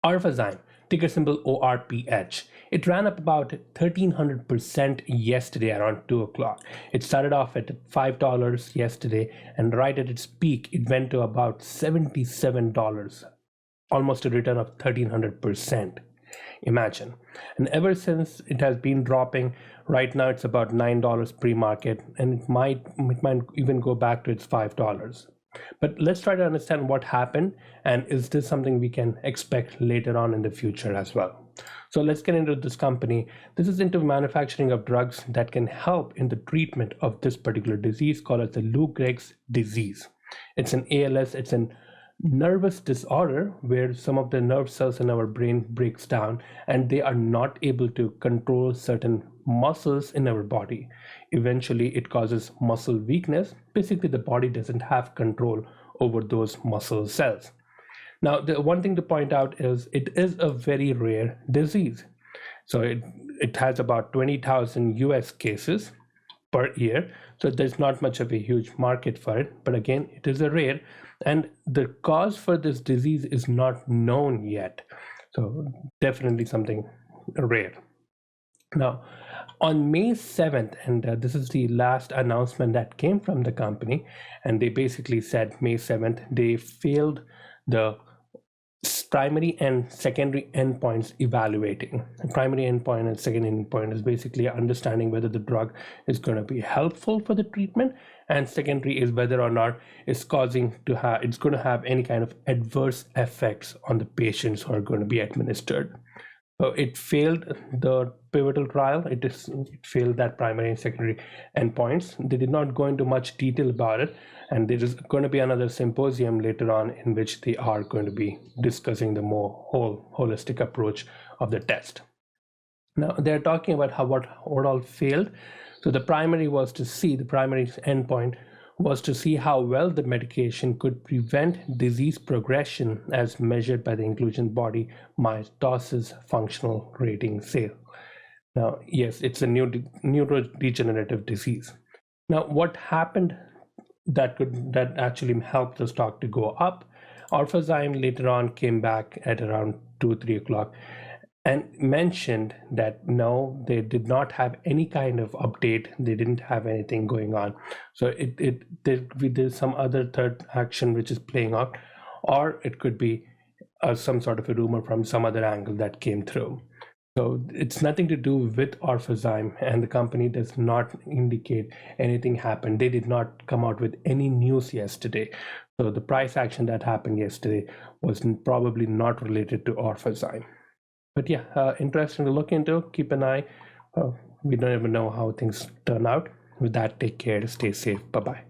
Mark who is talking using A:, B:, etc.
A: Orphazyme, ticker symbol ORPH. It ran up about 1,300% yesterday around 2 o'clock. It started off at $5 yesterday, and right at its peak, it went to about $77, almost a return of 1,300%. Imagine. And ever since it has been dropping. Right now it's about $9 pre-market, and it might even go back to its $5. But let's try to understand what happened, and is this something we can expect later on in the future as well. So let's get into this company. This is into manufacturing of drugs that can help in the treatment of this particular disease called as the Lou Gehrig's disease. It's an ALS, it's an nervous disorder where some of the nerve cells in our brain breaks down and they are not able to control certain muscles in our body. Eventually it causes muscle weakness. Basically the body doesn't have control over those muscle cells. Now the one thing to point out is it is a very rare disease. So it has about 20,000 US cases per year, so there's not much of a huge market for it, but again it is a rare, and the cause for this disease is not known yet, so definitely something rare. Now on May 7th, and this is the last announcement that came from the company, and they basically said May 7th they failed the primary and secondary endpoints evaluating. The primary endpoint and second endpoint is basically understanding whether the drug is going to be helpful for the treatment, and secondary is whether or not it's going to have any kind of adverse effects on the patients who are going to be administered. So it failed the pivotal trial. It failed that primary and secondary endpoints. They did not go into much detail about it, and there is going to be another symposium later on in which they are going to be discussing the more holistic approach of the test. Now they're talking about what all failed. So the primary endpoint was to see how well the medication could prevent disease progression as measured by the inclusion body mitosis functional rating scale. Now, yes, it's a neurodegenerative disease. Now, what happened that actually helped the stock to go up? Orphazyme later on came back at around 2-3 o'clock and mentioned that no, they did not have any kind of update. They didn't have anything going on. So there's some other third action which is playing out, or it could be some sort of a rumor from some other angle that came through. So it's nothing to do with Orphazyme, and the company does not indicate anything happened. They did not come out with any news yesterday. So the price action that happened yesterday was probably not related to Orphazyme. But yeah, interesting to look into. Keep an eye. We don't even know how things turn out. With that, take care. Stay safe. Bye-bye.